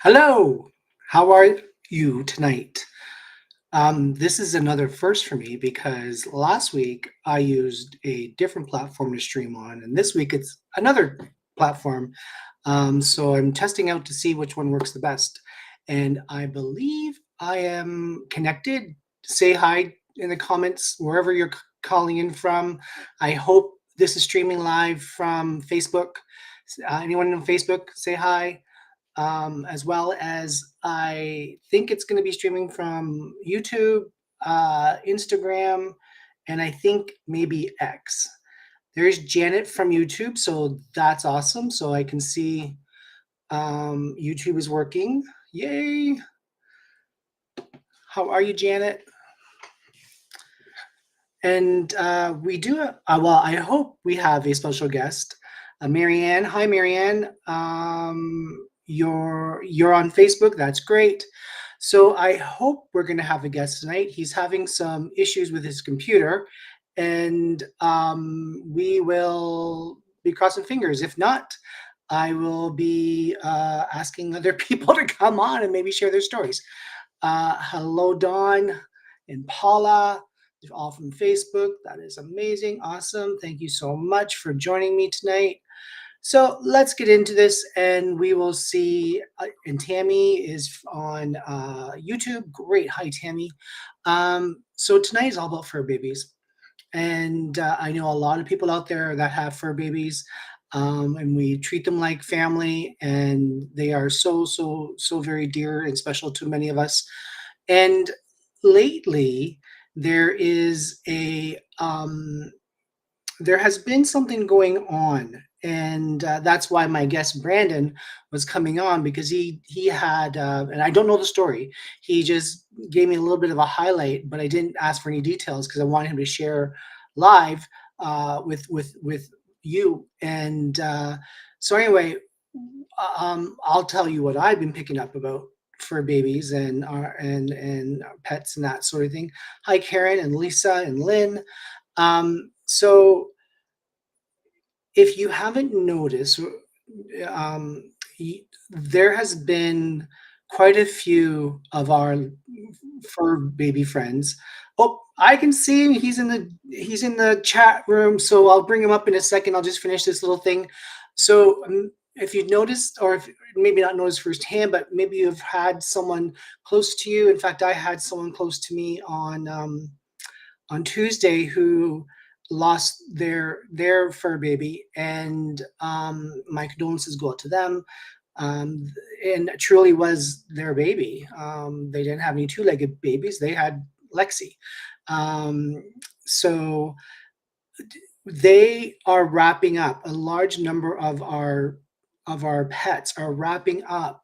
Hello, how are you tonight? This is another first for me because last week I used a different platform to stream on, and this week it's another platform. So I'm testing out to see which one works the best. And I believe I am connected. Say hi in the comments wherever you're calling in from. I hope this is streaming live from Facebook. Anyone on Facebook, say hi, as well as I think it's going to be streaming from YouTube, Instagram, and I think maybe X. There's Janet from YouTube, so that's awesome. So I can see YouTube is working. Yay! How are you, Janet? And we do, well, I hope we have a special guest, Marianne. Hi, Marianne. You're on Facebook. That's great. So I hope we're going to have a guest tonight. He's having some issues with his computer, and we will be crossing fingers. If not, I will be asking other people to come on and maybe share their stories. Hello, Dawn and Paula, all from Facebook. That is amazing. Awesome. Thank you so much for joining me tonight. So let's get into this and we will see. And Tammy is on YouTube. Great. Hi, Tammy. So tonight is all about fur babies. And I know a lot of people out there that have fur babies. And we treat them like family, and they are so very dear and special to many of us. And lately, there is a there has been something going on, and that's why my guest Brandon was coming on, because he had and I don't know the story. He just gave me a little bit of a highlight, but I didn't ask for any details because I wanted him to share live with you. And so anyway, I'll tell you what I've been picking up about fur babies and pets and that sort of thing. Hi, Karen and Lisa and Lynn. So if you haven't noticed, um, there has been quite a few of our fur baby friends. Oh, I can see him. He's in the chat room, so I'll bring him up in a second. I'll just finish this little thing. So if you've noticed, or if maybe not noticed firsthand, but maybe you've had someone close to you. In fact, I had someone close to me on Tuesday who lost their fur baby, and my condolences go out to them. Um, and it truly was their baby. They didn't have any two-legged babies; they had Lexi. Um, so they are wrapping up. A large number of our pets are wrapping up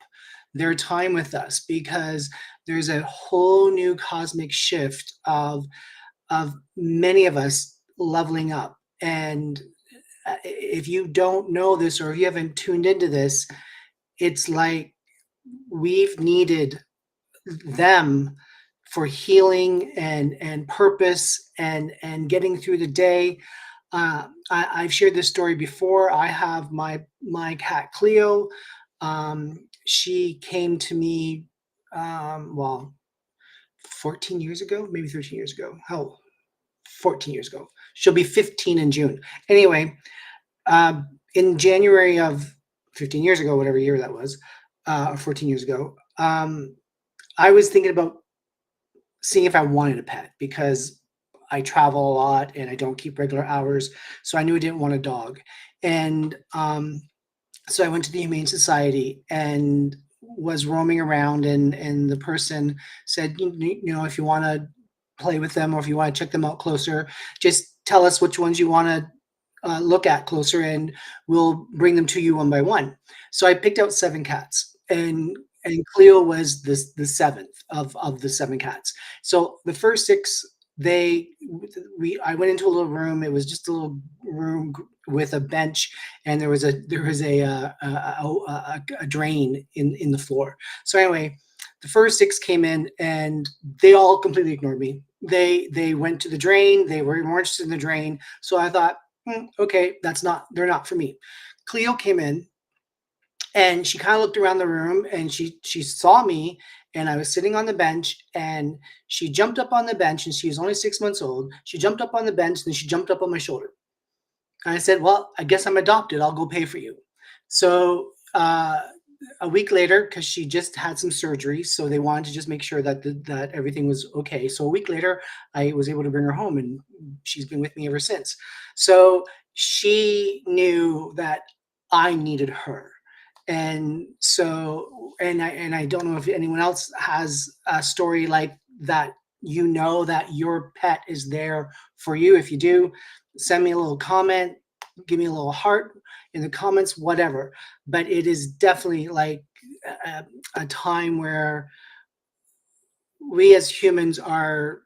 their time with us because there's a whole new cosmic shift of many of us leveling up. And if you don't know this, or if you haven't tuned into this, it's like we've needed them for healing and purpose and getting through the day. I've shared this story before. I have my cat Cleo. She came to me, well, 14 years ago, maybe 13 years ago. How 14 years ago. She'll be 15 in June. Anyway, in January of 15 years ago, whatever year that was, or 14 years ago, I was thinking about seeing if I wanted a pet because I travel a lot and I don't keep regular hours. So I knew I didn't want a dog. And so I went to the Humane Society and was roaming around, and the person said, you know, if you want to play with them or if you want to check them out closer, just tell us which ones you want to look at closer, and we'll bring them to you one by one. So I picked out 7 cats, and Cleo was the seventh of the 7 cats. So the first 6, I went into a little room. It was just a little room with a bench, and there was a drain in the floor. So anyway, the first 6 came in, and they all completely ignored me. They went to the drain. They were more interested in the drain. So I thought, okay, they're not for me. Cleo came in, And she kind of looked around the room and she saw me, and I was sitting on the bench, and she jumped up on the bench, and she was only 6 months old. She jumped up on the bench, and she jumped up on my shoulder. And I said, "Well, I guess I'm adopted. I'll go pay for you." So a week later, because she just had some surgery, so they wanted to just make sure that everything was okay. So a week later, I was able to bring her home, and she's been with me ever since. So she knew that I needed her, and so and I don't know if anyone else has a story like that. You know that your pet is there for you. If you do, send me a little comment, give me a little heart in the comments, whatever. But it is definitely like a time where we as humans are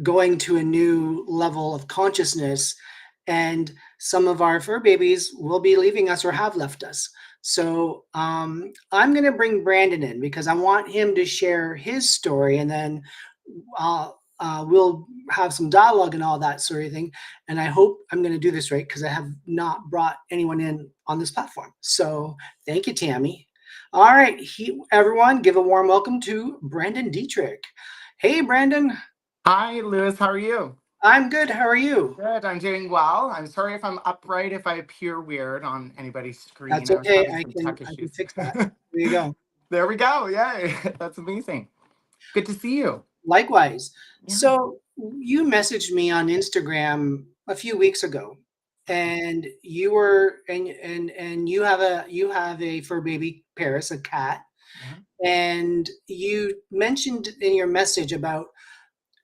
going to a new level of consciousness, and some of our fur babies will be leaving us or have left us. So I'm going to bring Brandon in because I want him to share his story, and then we'll have some dialogue and all that sort of thing. And I hope I'm going to do this right because I have not brought anyone in on this platform. So thank you, Tammy. All right, everyone, give a warm welcome to Brandan Dietrich. Hey, Brandon. Hi, Lewis. How are you? I'm good. How are you? Good. I'm doing well. I'm sorry if I'm upright, if I appear weird on anybody's screen. That's I was okay. having I some can tech I can issues. fix that. There you go. There we go. Yay. That's amazing. Good to see you. Likewise. Yeah. So you messaged me on Instagram a few weeks ago, and you were and you have a fur baby Paris, a cat, Yeah. and you mentioned in your message about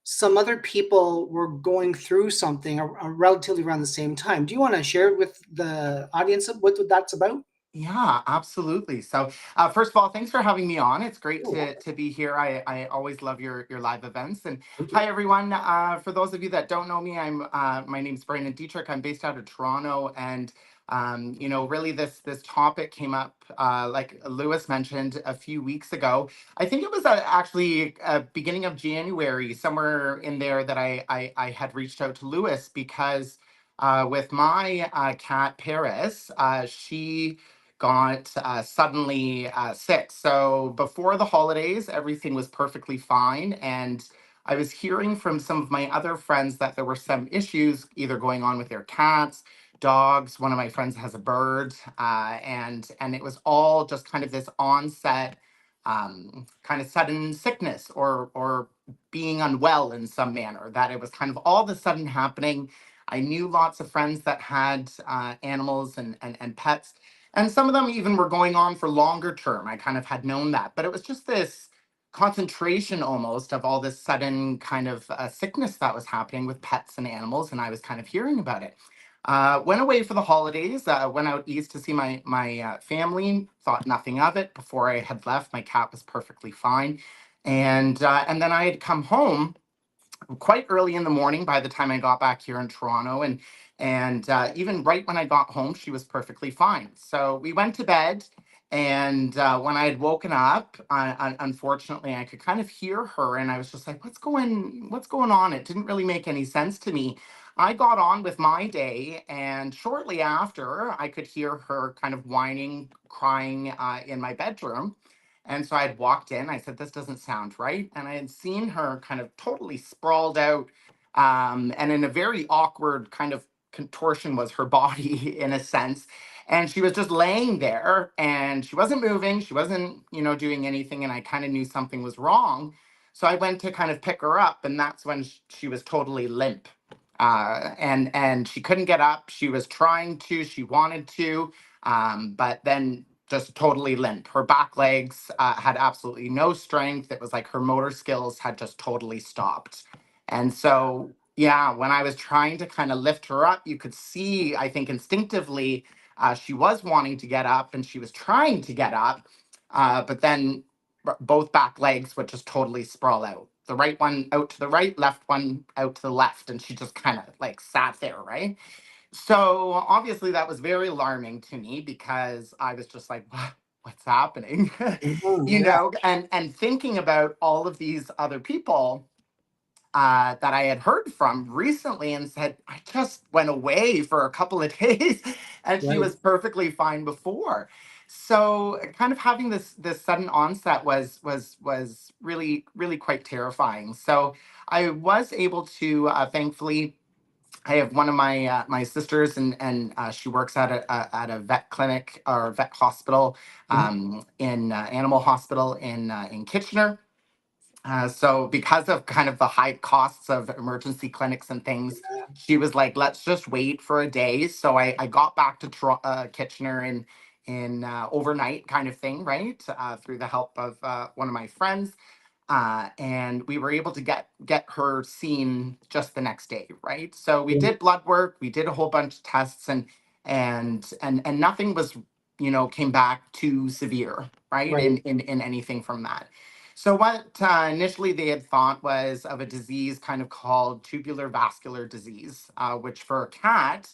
some other people were going through something relatively around the same time. Do you want to share with the audience what that's about? Yeah, absolutely. So, first of all, thanks for having me on. It's great You're welcome. to be here. I always love your live events. And Thank you. hi, everyone. For those of you that don't know me, my name's Brandan Dietrich. I'm based out of Toronto, and really this topic came up, like Lewis mentioned a few weeks ago. I think it was actually beginning of January, somewhere in there, that I had reached out to Lewis because with my cat Paris, she got suddenly sick. So before the holidays, everything was perfectly fine. And I was hearing from some of my other friends that there were some issues either going on with their cats, dogs. One of my friends has a bird, and it was all just kind of this onset, kind of sudden sickness or being unwell in some manner. That it was kind of all of a sudden happening. I knew lots of friends that had animals and pets, and some of them even were going on for longer term. I kind of had known that, but it was just this concentration almost of all this sudden kind of sickness that was happening with pets and animals, and I was kind of hearing about it. Went away for the holidays. Went out east to see my family. Thought nothing of it. Before I had left, my cat was perfectly fine, and then I had come home quite early in the morning by the time I got back here in Toronto, and even right when I got home, she was perfectly fine. So we went to bed, and when I had woken up, unfortunately, I could kind of hear her, and I was just like, what's going on?" It didn't really make any sense to me. I got on with my day, and shortly after, I could hear her kind of whining, crying in my bedroom. And so I had walked in. I said, "This doesn't sound right." And I had seen her kind of totally sprawled out, and in a very awkward kind of contortion was her body in a sense. And she was just laying there, and she wasn't moving. She wasn't, doing anything. And I kind of knew something was wrong. So I went to kind of pick her up, and that's when she was totally limp. And she couldn't get up. She was trying to, she wanted to, but then just totally limp. Her back legs had absolutely no strength. It was like her motor skills had just totally stopped. And so, yeah, when I was trying to kind of lift her up, you could see, I think instinctively, she was wanting to get up and she was trying to get up, but then both back legs would just totally sprawl out. The right one out to the right, left one out to the left. And she just kind of like sat there, right? So obviously that was very alarming to me because I was just like, what's happening? Mhm, yeah, And thinking about all of these other people that I had heard from recently and said, "I just went away for a couple of days and she right. was perfectly fine before." So kind of having this sudden onset was really quite terrifying. So I was able to thankfully I have one of my sisters, and she works at a vet clinic or vet hospital, Mhm. in animal hospital in Kitchener. So because of kind of the high costs of emergency clinics and things, Yeah. she was like, "Let's just wait for a day." So I got back to Kitchener in overnight kind of thing, right? Through the help of one of my friends, and we were able to get her seen just the next day, right? So we Yeah. did blood work, we did a whole bunch of tests, and nothing was, came back too severe, right? Right. In anything from that. So what initially they had thought was of a disease kind of called tubular vascular disease, which for a cat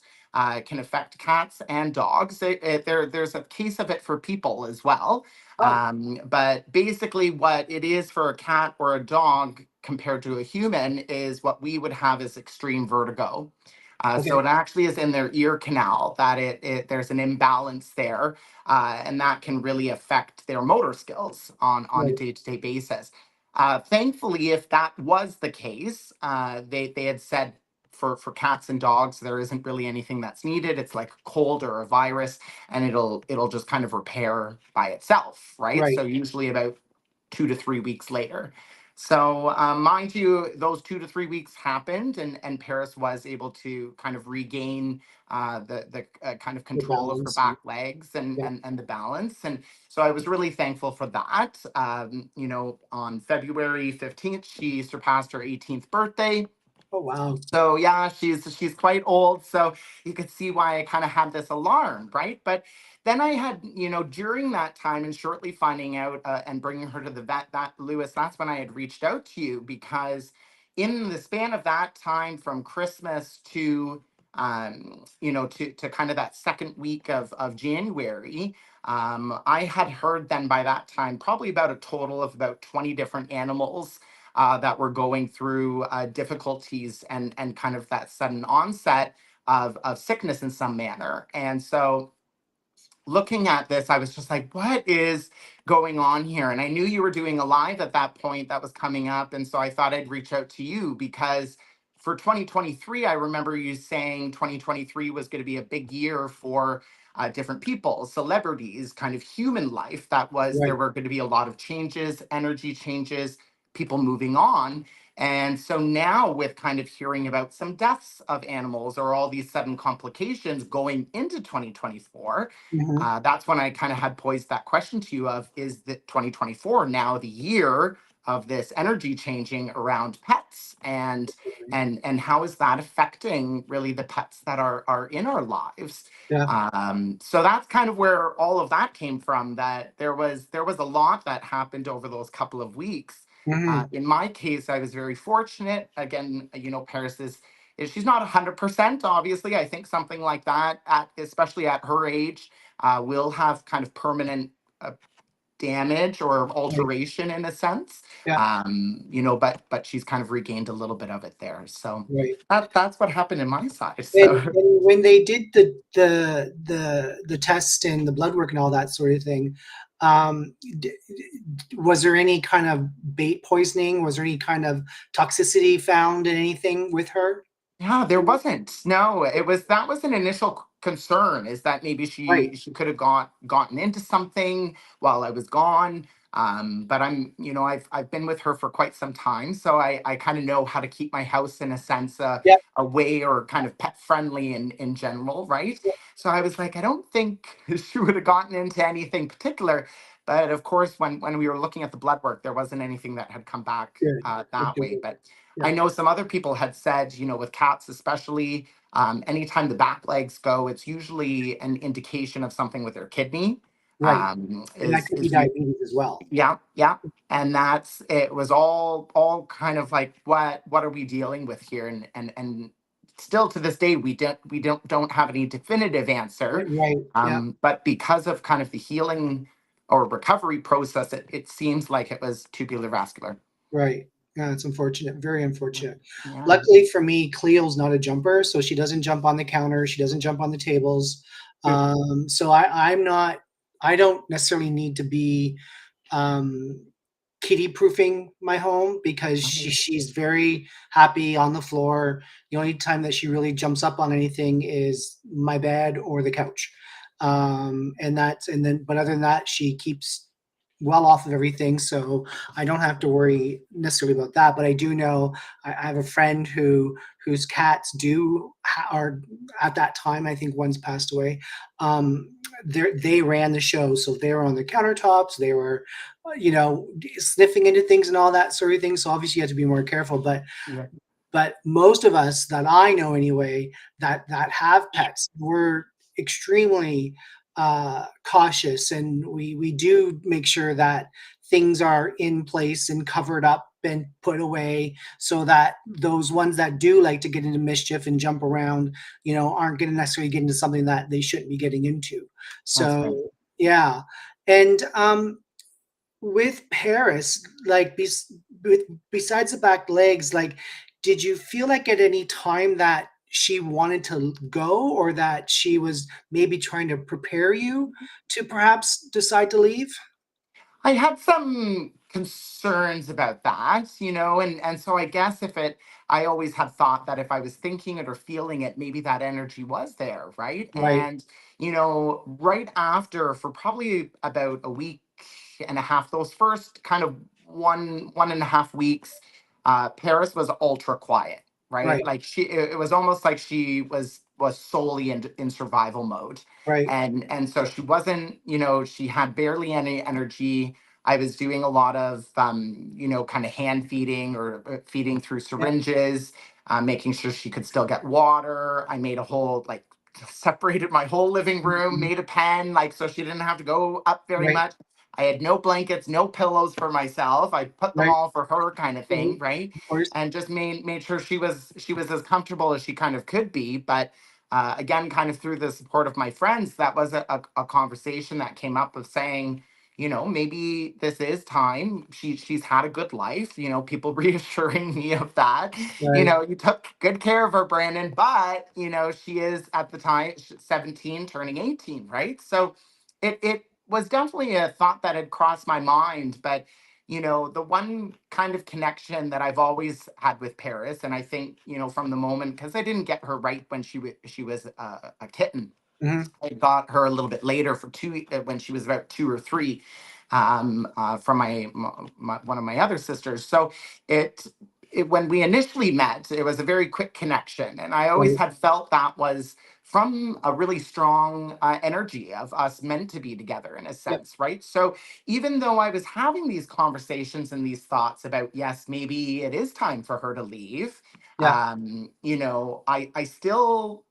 can affect cats and dogs. There's a case of it for people as well, Oh, but basically, what it is for a cat or a dog compared to a human is what we would have as extreme vertigo. So okay. it actually is in their ear canal that there's an imbalance there, and that can really affect their motor skills on a Right. day-to-day basis. Thankfully, if that was the case, they had said for cats and dogs there isn't really anything that's needed. It's like a cold or a virus, and it'll just kind of repair by itself, right? Right. So usually about 2 to 3 weeks later. So mind you, those 2 to 3 weeks happened, and Paris was able to kind of regain the kind of The control of her balance. back legs and Yeah. and the balance. And so I was really thankful for that. On February 15th, she surpassed her 18th birthday. Oh, wow. So yeah, she's quite old, so you could see why I kind of had this alarm, right? But then I had, during that time and shortly finding out and bringing her to the vet, that Lewis, that's when I had reached out to you, because in the span of that time from Christmas to to kind of that second week of January, I had heard then by that time probably about a total of about 20 different animals that were going through difficulties and kind of that sudden onset of sickness in some manner. And so looking at this, I was just like, what is going on here? And I knew you were doing a live at that point that was coming up. And so I thought I'd reach out to you because for 2023, I remember you saying 2023 was going to be a big year for different people, celebrities, kind of human life. There Right. were going to be a lot of changes, energy changes, people moving on. And so now, with kind of hearing about some deaths of animals or all these sudden complications going into 2024, Hmm. that's when I kind of had posed that question to you of, is that 2024 now the year of this energy changing around pets, and how is that affecting really the pets that are in our lives? Yeah. So that's kind of where all of that came from, that there was a lot that happened over those couple of weeks. Hmm. In my case, I was very fortunate. Again, Paris is she's not 100%, obviously. I think something like that, especially at her age, will have kind of permanent damage or Right. alteration in a sense. Yeah. But she's kind of regained a little bit of it there. So Right. that's what happened in my side. And, So and when they did the test and the blood work and all that sort of thing, was there any kind of bait poisoning? Was there any kind of toxicity found in anything with her? yeah, there wasn't. No, that was an initial concern, is that maybe Right. she could have gotten into something while I was gone. But I've been with her for quite some time, so I kind of know how to keep my house in a sense Yep. away or kind of pet friendly in general, right? Yep. So I was like, I don't think she would have gotten into anything particular. But of course, when we were looking at the blood work, there wasn't anything that had come back Good. Good. that way. Good. But I Yeah. know some other people had said, with cats especially, anytime the back legs go, it's usually an indication of something with their kidney. Right. And that could be Is you diabetes as well. Yeah, yeah. And that's it was all kind of like, what are we dealing with here? And still to this day we don't have any definitive Yeah. answer. Right. Yeah. But because of kind of the healing or recovery process, it seems like it was tubular vascular. Right. Yeah, it's unfortunate. Very unfortunate. Yeah. Luckily for me, Cleo's not a jumper, so she doesn't jump on the counter. She doesn't jump on the tables. Good. So I'm not. I don't necessarily need to be um, kitty proofing my home because Mhm. she's very happy on the floor. The only time that she really jumps up on anything is my bed or the couch. And then, but other than that, she keeps well off of everything. So I don't have to worry necessarily about that. But I do know I have a friend whose cats are at that time. I think one's passed away. Um, they ran the show, so they were on the countertops. They were, sniffing into things and all that sort of thing. So obviously you have to be more careful. Yeah. But most of us that I know anyway that have pets, we're extremely cautious, and we do make sure that things are in place and covered up and put away so that those ones that do like to get into mischief and jump around, aren't going to necessarily get into something that they shouldn't be getting into. That's right. So yeah, and with Paris, like besides the back legs, like, did you feel like at any time that she wanted to go, or that she was maybe trying to prepare you to perhaps decide to leave? I had some concerns about that, and so I guess I always had thought that if I was thinking it or feeling it, maybe that energy was there, right? Right, And right after, for probably about a week and a half, those first kind of 1.5 weeks, Paris was ultra quiet, right? right, Like it was almost like she was solely in survival mode, right, and so she wasn't, she had barely any energy. I was doing a lot of kind of hand feeding or feeding through yeah, syringes, making sure she could still get water. I made a whole like separated my whole living room, mhm, made a pen like so she didn't have to go up very right, much. I had no blankets, no pillows for myself. I put them right, all for her, kind of mhm, thing, right? of course, And just made sure she was as comfortable as she kind of could be. But again, kind of through the support of my friends, that was a conversation that came up of saying, maybe this is time. She's had a good life, people reassuring me of that. right, You took good care of her, Brandon, but she is at the time 17 turning 18, right? So it was definitely a thought that had crossed my mind. But the one kind of connection that I've always had with Paris, and I think, from the moment, because I didn't get her right when she was a kitten. mhm, I got her a little bit later for when she was about 2 or 3, from one of my other sisters. So it, when we initially met, it was a very quick connection, and I always right, had felt that was from a really strong energy of us meant to be together in a yeah, sense, right? So even though I was having these conversations and these thoughts about, yes, maybe it is time for her to leave, yeah, I still,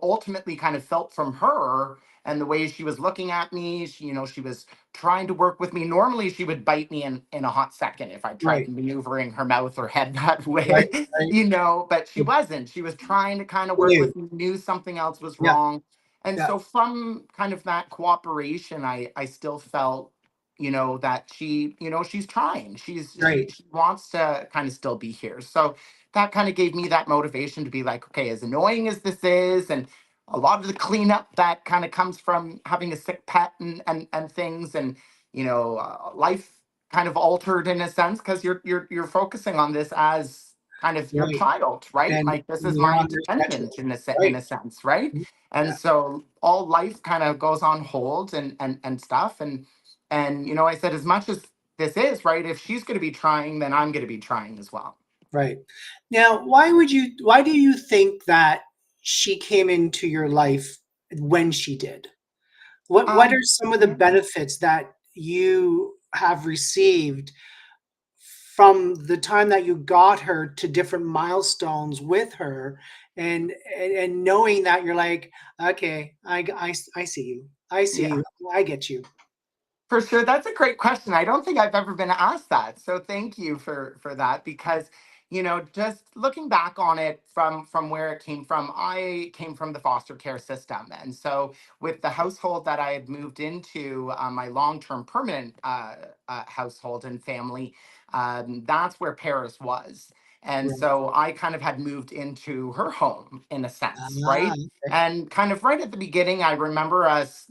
ultimately kind of felt from her and the way she was looking at me. She was trying to work with me. Normally, she would bite me in a hot second if I tried right, maneuvering her mouth or head that right, way, right. but she wasn't. She was trying to kind of She work knew. with me, knew something else was Yeah, wrong. And yeah, so from kind of that cooperation, I still felt, that she's trying. great. She wants to kind of still be here. So that kind of gave me that motivation to be like, okay, as annoying as this is, and a lot of the cleanup that kind of comes from having a sick pet and things, and life kind of altered in a sense because you're focusing on this as kind of your Right, child, right? and Like this is you're my on their schedule. dependent in Right, a sense, right? mhm, And yeah, so all life kind of goes on hold and stuff, and I said, as much as this is right, if she's going to be trying, then I'm going to be trying as well. right. Now, why do you think that she came into your life when she did? What are some of the Yeah. benefits that you have received from the time that you got her to different milestones with her, and knowing that you're like, "Okay, I see you. I see Yeah. you. I get you." For sure. That's a great question. I don't think I've ever been asked that. So thank you for that, because just looking back on it from where it came from, I came from the foster care system. And so with the household that I had moved into, my long-term permanent household and family, that's where Paris was. And Right. so I kind of had moved into her home in a sense, Ah, right? okay. And kind of right at the beginning, I remember us,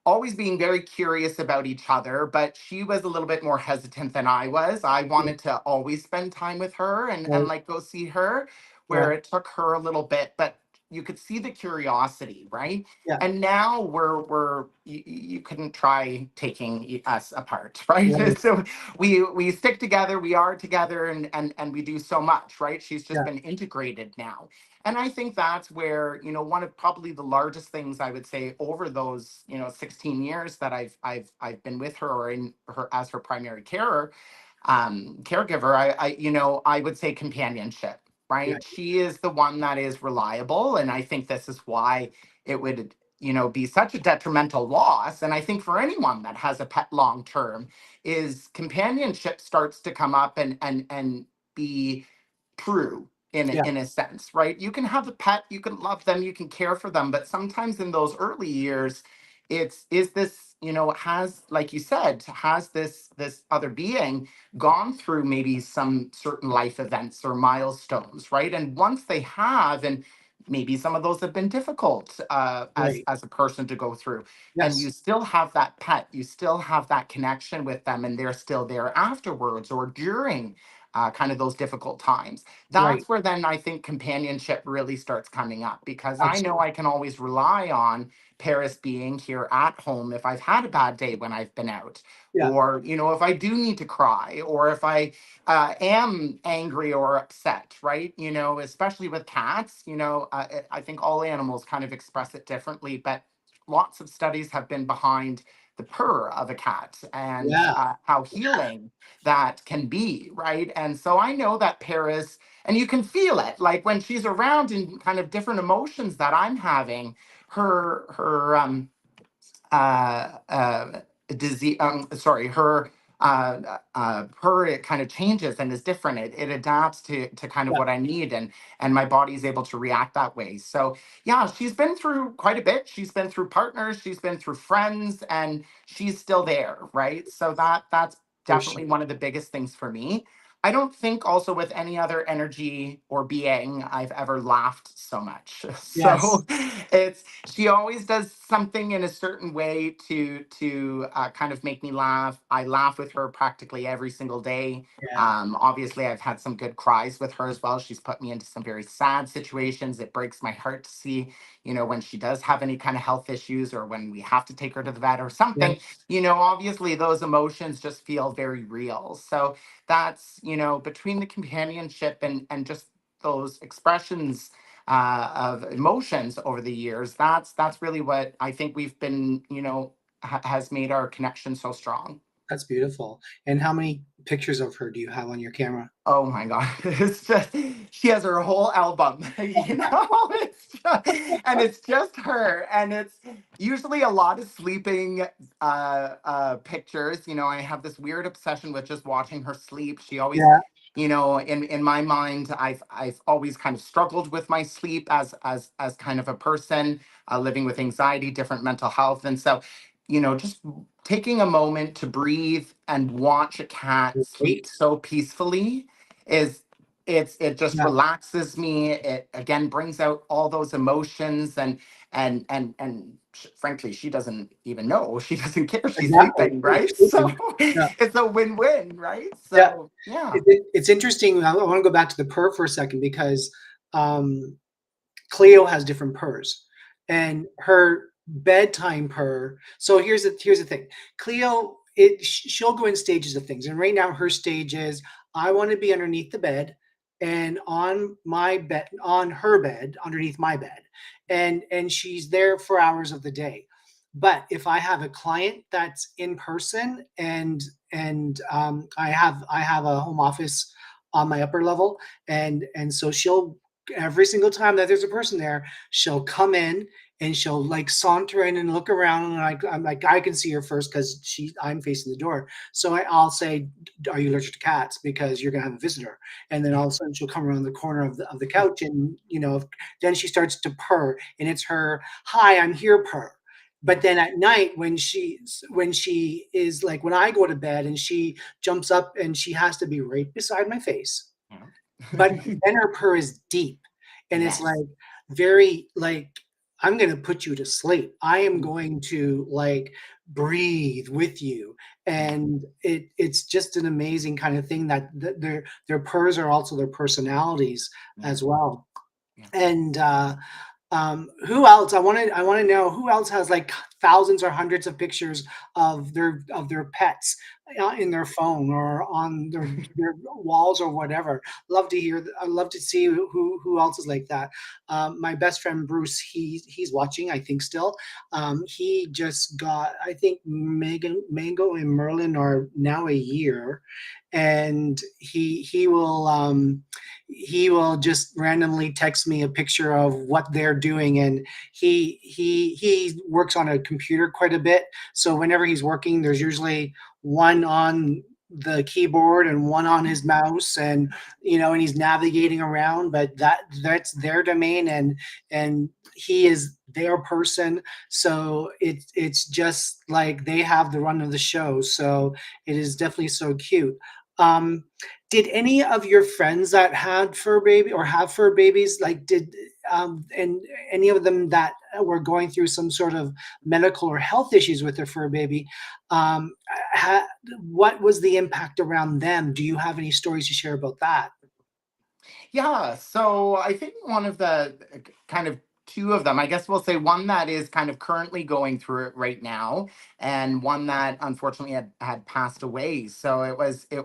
always being very curious about each other, but she was a little bit more hesitant than I was. I Yeah, wanted to always spend time with her and right, like go see her, yeah, where it took her a little bit, but you could see the curiosity, right? yeah, And now we're you couldn't try taking us apart, right? right, So we stick together, we are together, and we do so much, right? She's just yeah, been integrated now. And I think that's where, one of probably the largest things I would say over those, 16 years that I've been with her, or in her as her primary caregiver, I would say companionship, yeah, right? She is the one that is reliable. And I think this is why it would, be such a detrimental loss. And I think for anyone that has a pet long term, is companionship starts to come up and be true yeah, in a sense, right? You can have a pet, you can love them, you can care for them, but sometimes in those early years, it's is this, has, like you said, has this other being gone through maybe some certain life events or milestones, right? And once they have, and maybe some of those have been difficult right. as a person to go through, and you Yes, still have that pet, you still have that connection with them, and they're still there afterwards or during kind of those difficult times. right. That's where then I think companionship really starts coming up, because I know Absolutely. I can always rely on Paris being here at home if I've had a bad day when I've been out, Yeah, or if I do need to cry, or if I am angry or upset, right? Especially with cats, I think all animals kind of express it differently, but lots of studies have been behind the purr of a cat, and yeah, how healing that can be, right? And so I know that Paris, and you can feel it, like when she's around in kind of different emotions that I'm having, her disease, sorry, her, it kind of changes and is different. It adapts to kind of yeah, what I need, and my body's able to react that way. So yeah, she's been through quite a bit. She's been through partners, she's been through friends, and she's still there, right? So that's for sure. definitely one of the biggest things for me. I don't think also with any other energy or being I've ever laughed so much. Yes, So it's she always does something in a certain way to kind of make me laugh. I laugh with her practically every single day. yeah, Obviously, I've had some good cries with her as well. She's put me into some very sad situations. It breaks my heart to see, when she does have any kind of health issues, or when we have to take her to the vet or yeah, something. Obviously, those emotions just feel very real. So that's, between the companionship and just those expressions of emotions over the years, that's really what I think we've been, has made our connection so strong. that's beautiful. And how many pictures of her do you have on your camera? Oh my God. It's just, she has her whole album, it's just, and it's just her. And it's usually a lot of sleeping pictures. I have this weird obsession with just watching her sleep. She always, Yeah, in my mind, I've always kind of struggled with my sleep as kind of a person living with anxiety, different mental health. And so, just taking a moment to breathe and watch a cat sleep great. so peacefully is it just Yeah, relaxes me. It again brings out all those emotions, and frankly, she doesn't even know. She doesn't care she's exactly. sleeping, You're right? So sleeping. Yeah, it's a win-win, right? yeah. So yeah. It's interesting. I want to go back to the purr for a second because Cleo has different purrs, and her bedtime purr. So here's the thing. Cleo, she'll go in stages of things, and right now her stage is I want to be underneath the bed and on my bed, on her bed, underneath my bed, and she's there for hours of the day. But if I have a client that's in person and I have a home office on my upper level, and so she'll every single time that there's a person there, she'll come in and she'll like saunter in and look around, and I'm like, I can see her first because I'm facing the door. So I'll say, "Are you allergic to cats? Because you're gonna have a visitor." And then all of a sudden she'll come around the corner of the couch, and then she starts to purr, and it's her "Hi, I'm here" purr. But then at night, when she is like when I go to bed and she jumps up and she has to be right beside my face, but Yeah. then her purr is deep, and it's Yes. like very like I'm going to put you to sleep. I am Mm. going to like breathe with you. Yeah. And it's just an amazing kind of thing that their purrs are also their personalities Yeah. as well. Yeah. And who else? I want to know who else has like thousands or hundreds of pictures of their pets in their phone or on their walls or whatever. Love to hear. I'd love to see who else is like that. My best friend Bruce, he's watching. I think still. He just got. I think Megan, Mango, and Merlin are now a year, and he will just randomly text me a picture of what they're doing, and he works on a computer quite a bit, so whenever he's working there's usually one on the keyboard and one on his mouse, and and he's navigating around, but that's their domain, and he is their person. So it's just like they have the run of the show, so it is definitely so cute. um did any of your friends that had fur baby or have fur babies, like, and any of them that were going through some sort of medical or health issues with their fur baby, um, ha, what was the impact around them? Do you have any stories to share about that? Yeah, so I think one of the kind of two of them, I guess we'll say one that is kind of currently going through it right now, and one that unfortunately had passed away. So it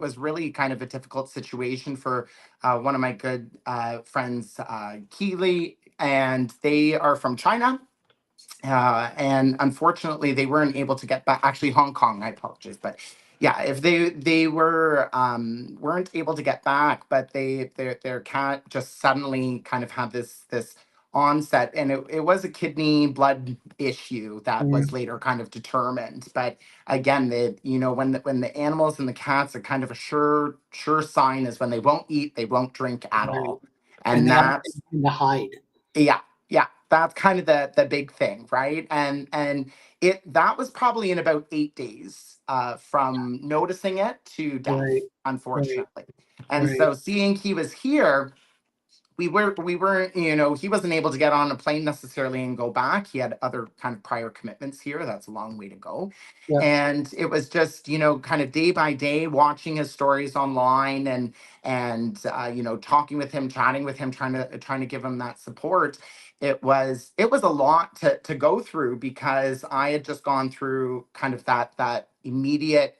was really kind of a difficult situation for one of my good friends, Keely, and they are from China. And unfortunately, they weren't able to get back. Actually, Hong Kong. I apologize, but yeah, if they were weren't able to get back, but their cat just suddenly kind of had this onset, and it was a kidney blood issue that was Mm, later kind of determined. But again, when the animals and the cats are kind of a sure sign is when they won't eat, they won't drink at right. all, And and they all that's tend to hide. yeah, yeah, that's kind of the big thing, right? And it that was probably in about 8 days from noticing it to Right, death, right, unfortunately. And right, so seeing he was here, we weren't, he wasn't able to get on a plane necessarily and go back. He had other kind of prior commitments here. That's a long way to go. yeah, And it was just, kind of day by day watching his stories online, and talking with him, chatting with him, trying to give him that support. It was a lot to go through, because I had just gone through kind of that immediate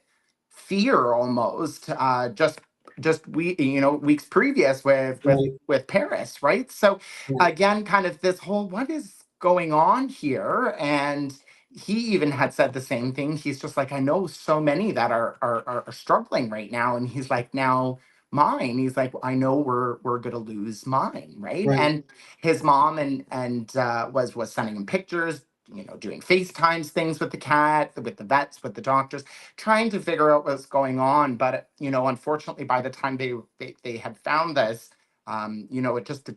fear almost, just weeks previous with with right, with Paris, right? So right, again, kind of this whole what is going on here, and he even had said the same thing. He's just like, I know so many that are struggling right now, and he's like, now mine. He's like, I know we're gonna lose mine, right? right, And his mom was sending him pictures. Doing FaceTimes things with the cat, with the vets, with the doctors, trying to figure out what's going on. But unfortunately, by the time they had found this, it just the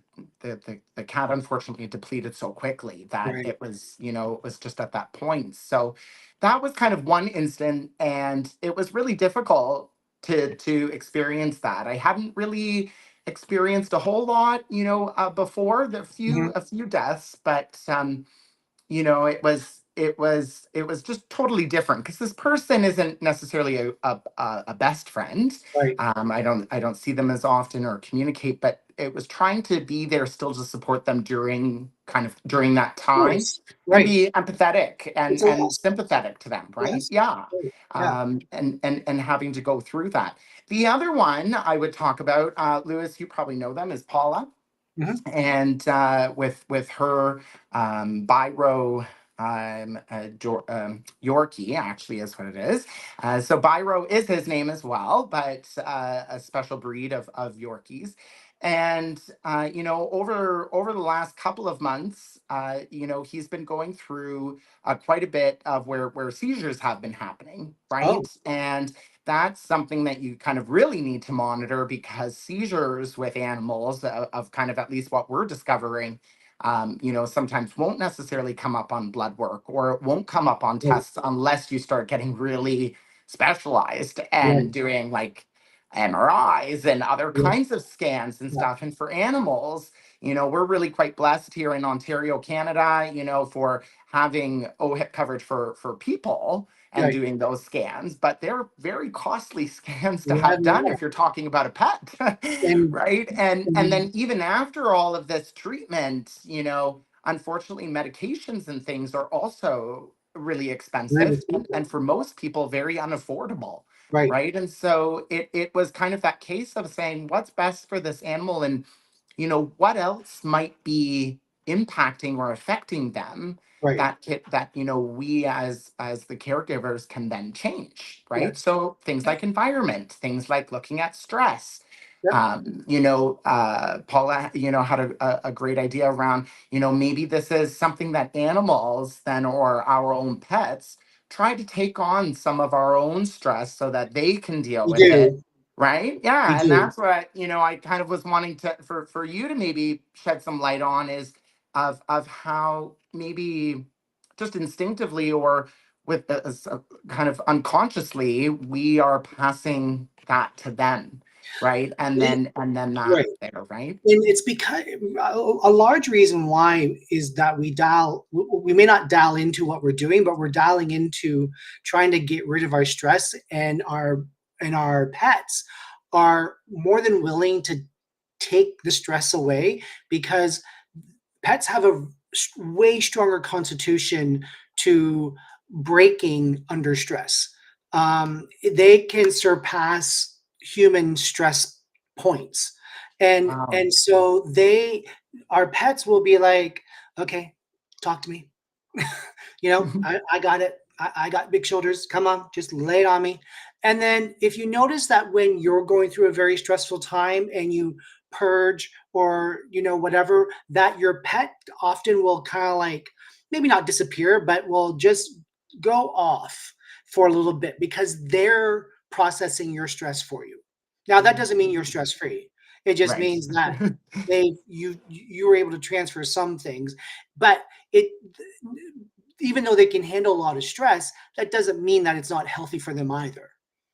cat unfortunately depleted so quickly that right, it was just at that point. So that was kind of one instant, and it was really difficult to experience that. I hadn't really experienced a whole lot, before the few mhm, a few deaths, but it was just totally different, because this person isn't necessarily a best friend. right, I don't see them as often or communicate, but it was trying to be there still to support them during that of time, course, and right. be empathetic It's and a and loss. sympathetic to them, right? Yes, Yeah. right, yeah, And having to go through that. The other one I would talk about, Lewis, you probably know them, is Paula. mhm, And with her biro, Yorkie actually is what it is. So biro is his name as well, but a special breed of Yorkies. And over the last couple of months, he's been going through quite a bit of where seizures have been happening, oh, right? And that's something that you kind of really need to monitor, because seizures with animals, of kind of at least what we're discovering, sometimes won't necessarily come up on blood work, or it won't come up on right, tests unless you start getting really specialized and right, doing like MRIs and other yeah, kinds of scans and yeah, stuff. And for animals, we're really quite blessed here in Ontario, Canada, for having OHIP coverage for people and Right. doing those scans, but they're very costly scans to Yeah, have done yeah. if you're talking about a pet, And, right? And and then even after all of this treatment, unfortunately, medications and things are also really right, expensive, it's and for most people, very unaffordable, right, right? And so it was kind of that case of saying, what's best for this animal, and what else might be impacting or affecting them right. that we as the caregivers can then change, right? Yes. So things like environment, things like looking at stress. Yep. Paula, had a great idea around, maybe this is something that animals then, or our own pets, try to take on some of our own stress so that they can deal You with it, do. right? You Yeah, and do. that's what, I kind of was wanting to for you to maybe shed some light on, is of how maybe just instinctively, or with kind of unconsciously, we are passing that to them, right? And It- then that right. there, right? And it's because a large reason why is that we may not dial into what we're doing, but we're dialing into trying to get rid of our stress, and our pets are more than willing to take the stress away because pets have a way stronger constitution to breaking under stress. They can surpass human stress points, Wow. and so our pets will be like, okay, talk to me. I got it. I got big shoulders. Come on, just lay it on me. And then if you notice that when you're going through a very stressful time and you purge or whatever, that your pet often will kind of like maybe not disappear, but will just go off for a little bit because they're processing your stress for you. Now that doesn't mean you're stress free. It just Right. means that you were able to transfer some things, but it even though they can handle a lot of stress, that doesn't mean that it's not healthy for them either.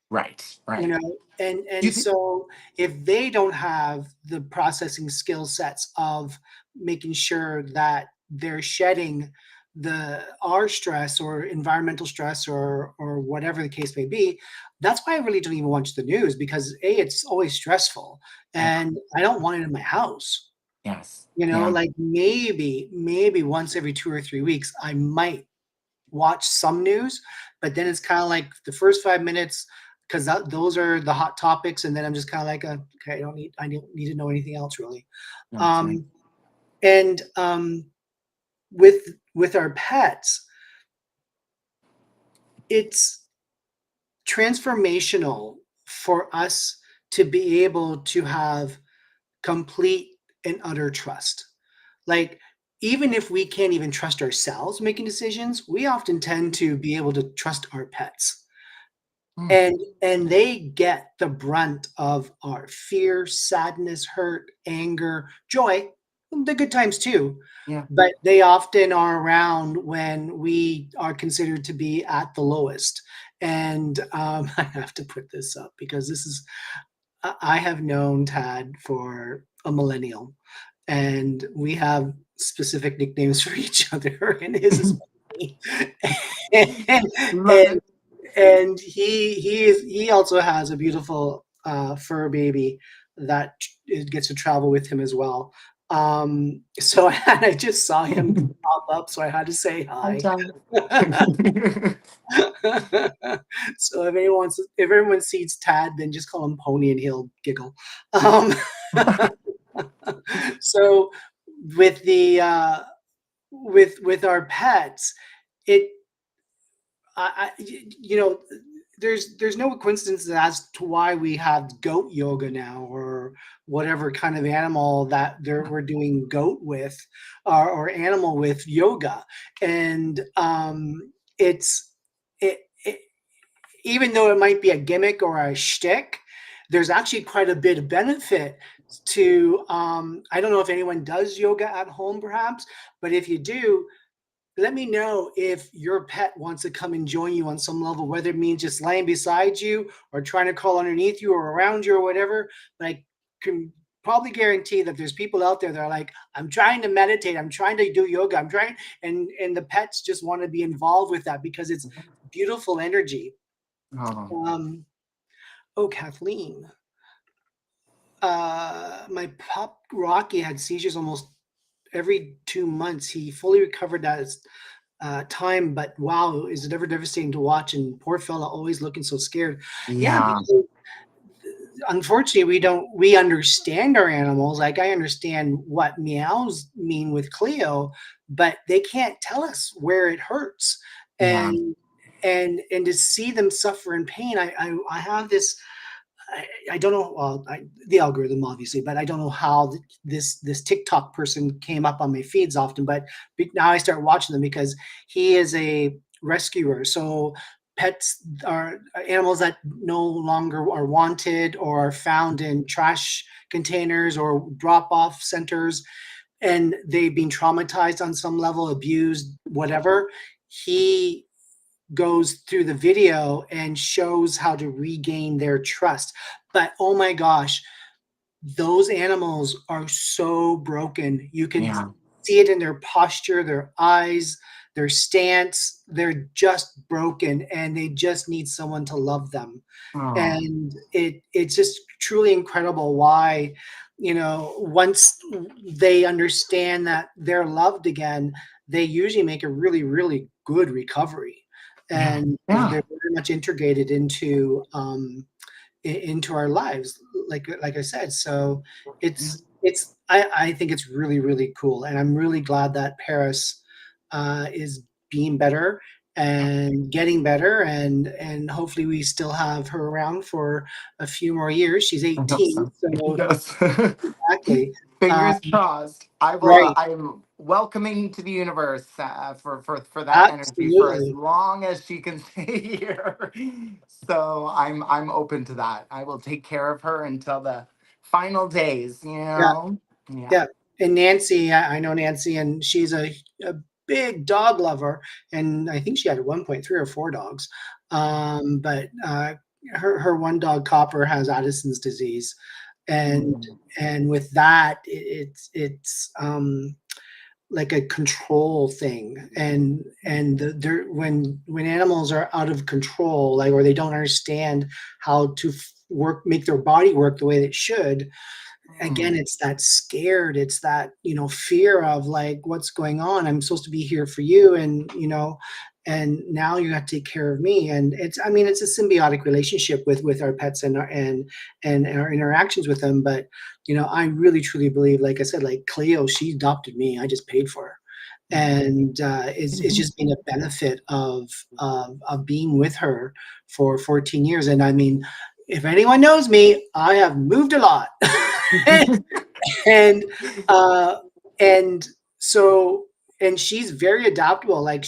Right. You Right. know, Do you and think? so if they don't have the processing skill sets of making sure that they're shedding the our stress or environmental stress or whatever the case may be, that's why I really don't even watch the news because it's always stressful Yeah. and I don't want it in my house. Yes. Yeah. Like maybe once every 2 or 3 weeks, I might watch some news, but then it's kind of like the first 5 minutes because those are the hot topics, and then I'm just kind of like, okay, I don't need to know anything else really. That's right. Um, and with our pets, it's transformational for us to be able to have complete and utter trust. Like, even if we can't even trust ourselves making decisions, we often tend to be able to trust our pets. Mm, And they get the brunt of our fear, sadness, hurt, anger, joy, the good times too, yeah. but they often are around when we are considered to be at the lowest. And I have to put this up because this is I have known Tad for a millennial, and we have specific nicknames for each other, and his is funny. and, Love and it. he also has a beautiful fur baby that gets to travel with him as well. So I just saw him pop up, so I had to say Hi, hi. John. So if everyone sees Tad, then just call him Pony and he'll giggle. Um, so with the with our pets, it there's no coincidence as to why we have goat yoga now or whatever kind of animal that we're doing goat with or animal with yoga, and it's it even though it might be a gimmick or a shtick, there's actually quite a bit of benefit to. I don't know if anyone does yoga at home, perhaps, but if you do, let me know if your pet wants to come and join you on some level, whether it means just laying beside you or trying to crawl underneath you or around you or whatever. But I can probably guarantee that there's people out there that are like, I'm trying to meditate, I'm trying to do yoga, I'm trying, and the pets just want to be involved with that because it's beautiful energy. Oh, Um, oh, Kathleen, my pup Rocky had seizures almost every 2 months. He fully recovered that time, but wow, is it ever devastating to watch? And poor fella, always looking so scared. Yeah, yeah, because unfortunately we understand our animals. Like I understand what meows mean with Cleo, but they can't tell us where it hurts. yeah, And and to see them suffer in pain, I have this, I don't know, well, the algorithm obviously, but I don't know how this TikTok person came up on my feeds often. But now I start watching them because he is a rescuer. So pets are animals that no longer are wanted or are found in trash containers or drop off centers, and they've been traumatized on some level, abused, whatever. He goes through the video and shows how to regain their trust. But oh my gosh, those animals are so broken. You can yeah. see it in their posture, their eyes, their stance. They're just broken and they just need someone to love them. Oh, And it's just truly incredible why, once they understand that they're loved again, they usually make a really, really good recovery. yeah, And yeah. they're very much integrated into our lives, like I said. So I think it's really, really cool, and I'm really glad that Paris is being better and getting better, and hopefully we still have her around for a few more years. She's I hope 18, so. so Yes. exactly. Fingers um, crossed. I will. right, I'm welcoming to the universe for that energy for as absolutely. long as she can stay here. So I'm open to that. I will take care of her until the final days. You Yeah. know. Yeah. Yeah, and Nancy, I know Nancy, and she's a big dog lover, and I think she had at one point 3 or 4 dogs. But her one dog, Copper, has Addison's disease, and Mm. with that, it's like a control thing, and when animals are out of control, like, or they don't understand how to work, make their body work the way that it should. Again, Mm. it's that scared, it's that, fear of like, what's going on? I'm supposed to be here for you, and now you have to take care of me. And I mean, it's a symbiotic relationship with our pets and our interactions with them. But I really truly believe, like I said, like Cleo, she adopted me, I just paid for her. And it's just been a benefit of being with her for 14 years. And I mean, if anyone knows me, I have moved a lot. and uh and so, and she's very adaptable. Like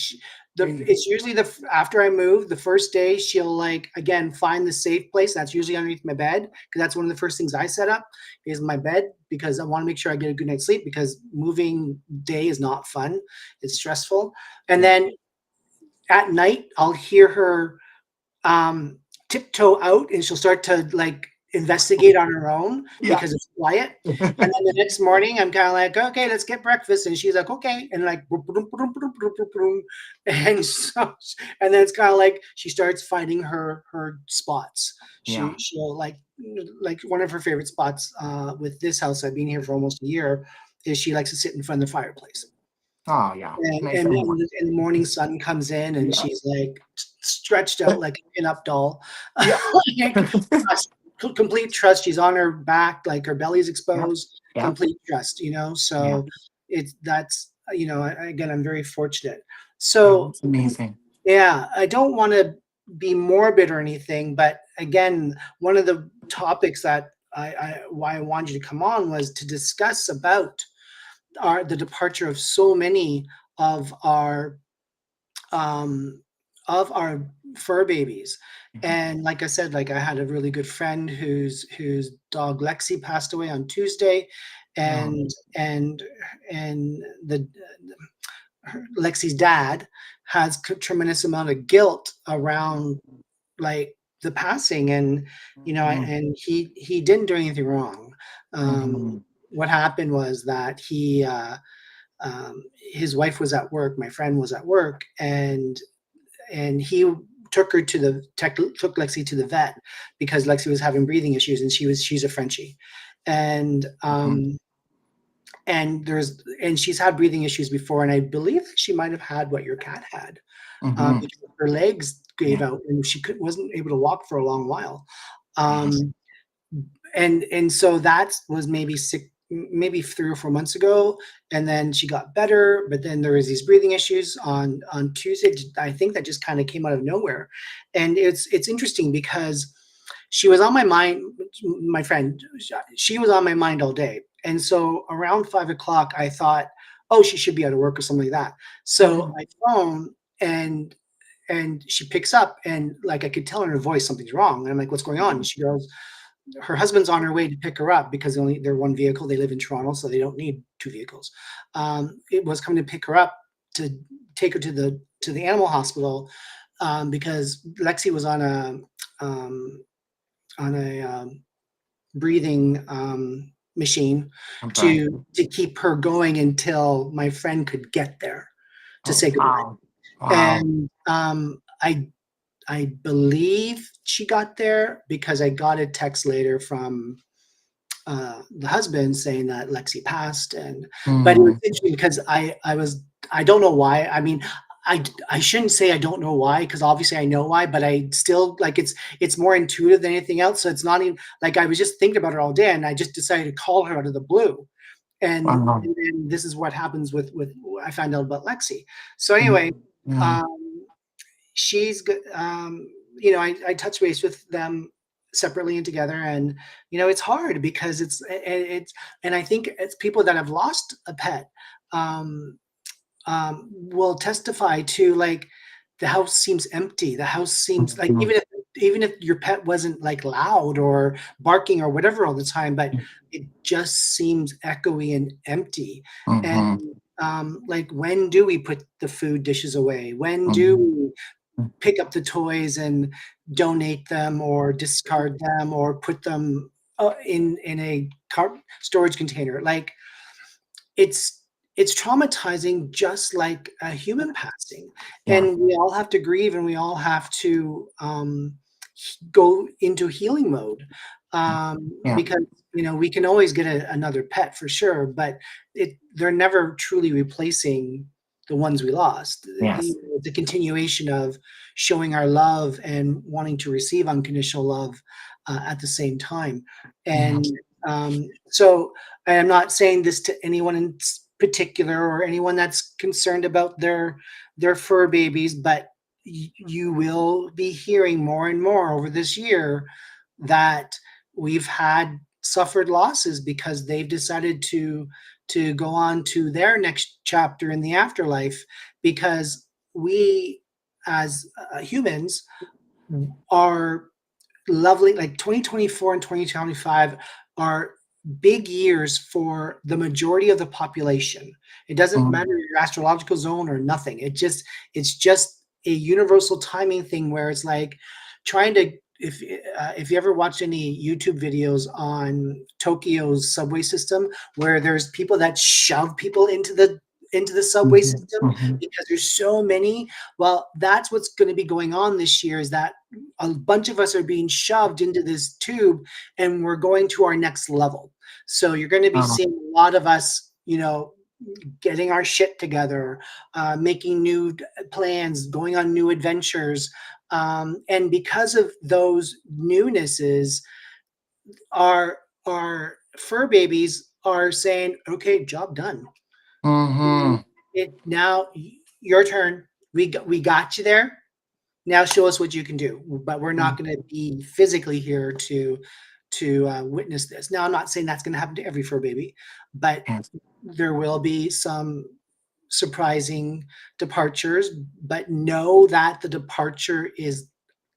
it's usually after I move, the first day she'll, like, again, find the safe place that's usually underneath my bed, because that's one of the first things I set up is my bed, because I want to make sure I get a good night's sleep, because moving day is not fun, it's stressful. And Yeah. then at night I'll hear her um, tiptoe out, and she'll start to like investigate on her own Yeah. because it's quiet. And then the next morning, I'm kind of like, okay, let's get breakfast. And she's like, okay. And like, boom, boom, boom, boom, boom, boom, boom. And so, and then it's kind of like she starts finding her spots. Yeah. She'll like one of her favorite spots with this house. I've been here for almost a year. Is she likes to sit in front of the fireplace, Oh yeah. and Nice and and then warm. the morning sun comes in, and Yeah. she's like stretched out like a pin-up doll. Yeah. Like, trust, complete trust. She's on her back, like her belly's Yeah. exposed. Yeah. Complete trust, Yeah. So it's that's again, I'm very fortunate. Yeah. So It's amazing. yeah, I don't want to be morbid or anything, but again, one of the topics that why I wanted you to come on was to discuss about the departure of so many of our um, fur babies. And like I said, like I had a really good friend whose dog Lexi passed away on Tuesday, Oh, and and the Lexi's dad has tremendous amount of guilt around, like, the passing, and Mhm. and he didn't do anything wrong. Um, Mhm. what happened was that his wife was at work. My friend was at work, and he took Lexi to the vet because Lexi was having breathing issues, and she's a Frenchie, and Mhm. she's had breathing issues before, and I believe that she might have had what your cat had, Mhm. because her legs gave Yeah. out and she wasn't able to walk for a long while. Yes. Um, and so that was maybe 3 or 4 months ago, and then she got better, but then there was these breathing issues on Tuesday. I think that just kind of came out of nowhere, and it's interesting because she was on my mind. My friend, she was on my mind all day, and so around 5 o'clock, I thought, oh, she should be out of work or something like that. So Mhm. I phone, and she picks up, and like I could tell in her voice something's wrong, and I'm like, what's going on? And she goes, her husband's on her way to pick her up because they're one vehicle. They live in Toronto, so they don't need two vehicles. It was coming to pick her up to take her to the animal hospital, because Lexi was um, on a breathing machine Okay. to keep her going until my friend could get there to Oh, say goodbye. wow. Wow. And I believe she got there because I got a text later from the husband saying that Lexi passed, and but it was Mm. interesting because I don't know why. I mean, I shouldn't say I don't know why because obviously I know why, but I still like it's more intuitive than anything else. So it's not even like I was just thinking about her all day, and I just decided to call her out of the blue. Wow. And then this is what happens with I found out about Lexi. So Mm. anyway, Yeah. um, she's good. I touch base with them separately and together, and it's hard because and I think it's people that have lost a pet, um, will testify to, like, the house seems empty. The house seems like, Mhm. even if your pet wasn't like loud or barking or whatever all the time, but it just seems echoey and empty. And Mhm. like, when do we put the food dishes away? When do Mhm. we pick up the toys and donate them or discard them or put them in a storage container? Like, it's it's traumatizing just like a human passing, Yeah. and we all have to grieve, and we all have to go into healing mode, Yeah. because we can always get another pet for sure, but they're never truly replacing the ones we lost. Yes. The continuation of showing our love and wanting to receive unconditional love at the same time. And Yes. so I am not saying this to anyone in particular or anyone that's concerned about their fur babies, but you will be hearing more and more over this year that we've had suffered losses because they've decided to go on to their next chapter in the afterlife, because we as humans are lovely. Like 2024 and 2025 are big years for the majority of the population. It doesn't Mm. matter your astrological zone or nothing. It's just a universal timing thing where it's like trying to, if you ever watched any YouTube videos on Tokyo's subway system, where there's people that shove people into the subway Mhm. system Mhm. because there's so many. Well, that's what's going to be going on this year, is that a bunch of us are being shoved into this tube, and we're going to our next level. So you're going to be Wow. seeing a lot of us, getting our shit together, making new plans, going on new adventures. And because of those newnesses, our fur babies are saying, okay, job done. Mhm. Now your turn. We got you there. Now show us what you can do, but we're not Mm. going to be physically here to witness this. Now, I'm not saying that's going to happen to every fur baby, but Yes. there will be some surprising departures. But know that the departure is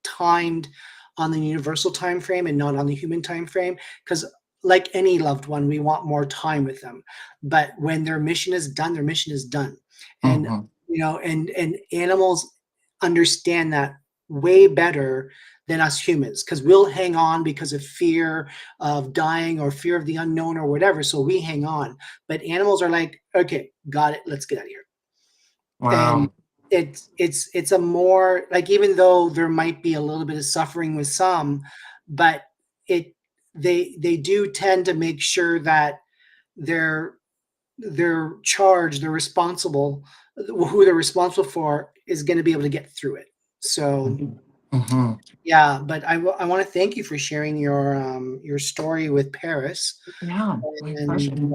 timed on the universal time frame and not on the human time frame, because like any loved one, we want more time with them. But when their mission is done, their mission is done. And Mhm. and animals understand that way better than us humans, because we'll hang on because of fear of dying or fear of the unknown or whatever. So we hang on. But animals are like, okay, got it. Let's get out of here. And Wow. it's a more like, even though there might be a little bit of suffering with some, but it they do tend to make sure that they're charged, they're responsible, who they're responsible for is going to be able to get through it. So Mm-hmm. yeah, but I want to thank you for sharing your story with Paris. Yeah, my pleasure. And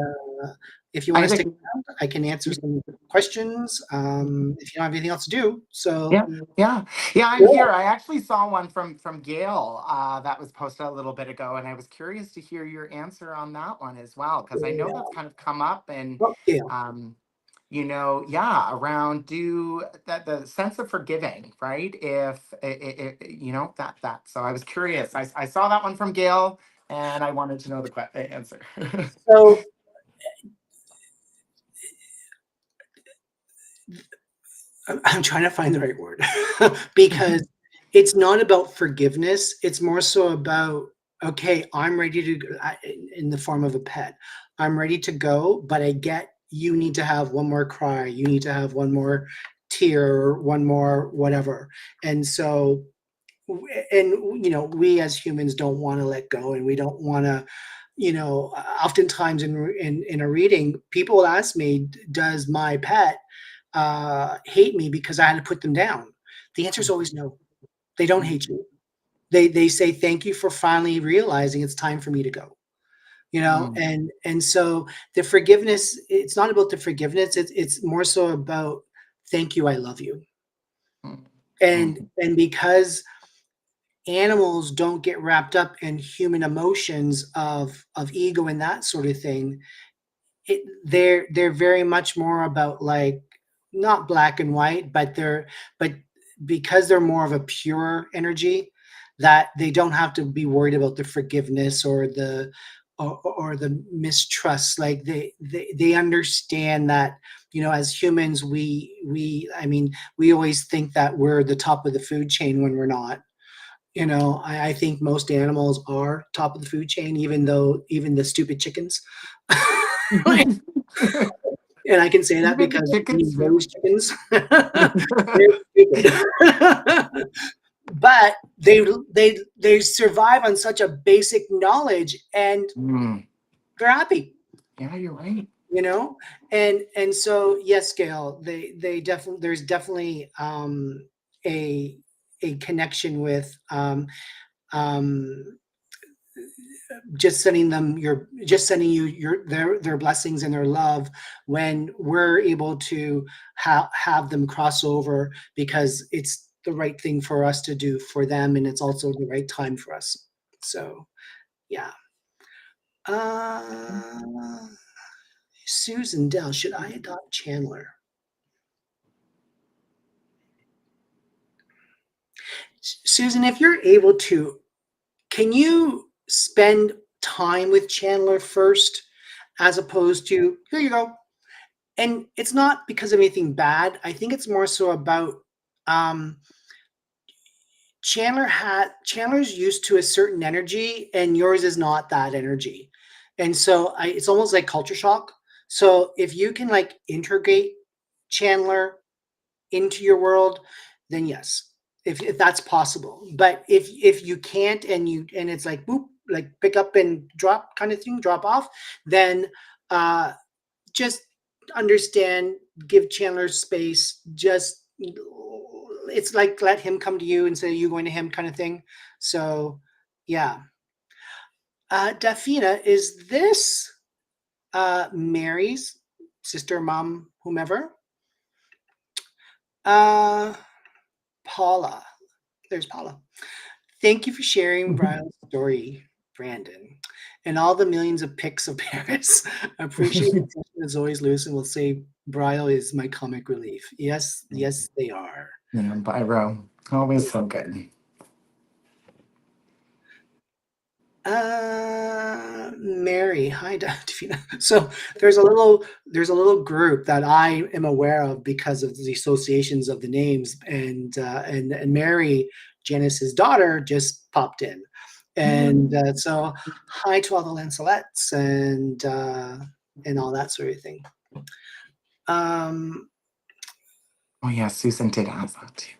if you I want had to stick a around, I can answer some questions if you don't have anything else to do. So Yeah, yeah, yeah. I'm cool. here. I actually saw one from Gail that was posted a little bit ago, and I was curious to hear your answer on that one as well, because I know Yeah. that's kind of come up, and Well, Gail. um, yeah, around do that the sense of forgiving, right? If that. So I was curious. I saw that one from Gail, and I wanted to know the answer. So I'm trying to find the right word because it's not about forgiveness. It's more so about, okay, I'm ready to in the form of a pet. I'm ready to go, but I get you need to have one more cry. You need to have one more tear, one more whatever. And so, and we as humans don't want to let go, and we don't want to. Oftentimes in a reading, people will ask me, "Does my pet hate me because I had to put them down?" The answer is always no. They don't hate you. They say thank you for finally realizing it's time for me to go. Mm, And so the forgiveness, it's not about the forgiveness. It's more so about thank you, I love you. mm, And mm, because animals don't get wrapped up in human emotions of ego and that sort of thing, they're very much more about, like, not black and white, but because they're more of a pure energy, that they don't have to be worried about the forgiveness or the mistrust. Like they understand that, as humans, I mean, we always think that we're the top of the food chain when we're not. I think most animals are top of the food chain, even the stupid chickens. mm. And I can say that Even the because we chickens, raise really. chickens. They're stupid. But they survive on such a basic knowledge, and Mm, they're happy, yeah, you're right. you know? And so yes, Gail, they definitely there's definitely a a connection with um just sending you their blessings and their love when we're able to have them cross over, because it's the right thing for us to do for them, and it's also the right time for us. So yeah. uh Susan Dell, should I adopt Chandler? Susan, if you're able to, can you spend time with Chandler first, as opposed to, here you go? And it's not because of anything bad. I think it's more so about um, Chandler's used to a certain energy, and yours is not that energy, and so it's almost like culture shock. So if you can, like, integrate Chandler into your world, then yes, if that's possible. But if you can't, and it's like boop, like pick up and drop kind of thing, drop off, then uh, just understand, give Chandler space. Just, it's like, let him come to you instead of you going to him, kind of thing. So yeah. Dafina, is this Mary's sister, mom, whomever? uh Paula. There's Paula. Thank you for sharing Brian's story, Brandon, and all the millions of pics of Paris. I appreciate the session as always, Luce, and will say Brio is my comic relief. Yes, yes, they are. Yeah, Byro, always so good. Mary, hi, Davina. So there's a little group that I am aware of because of the associations of the names, and Mary Janice's daughter just popped in. And so hi to all the Lancelets and all that sort of thing. Um, Oh yeah, Susan did ask that too.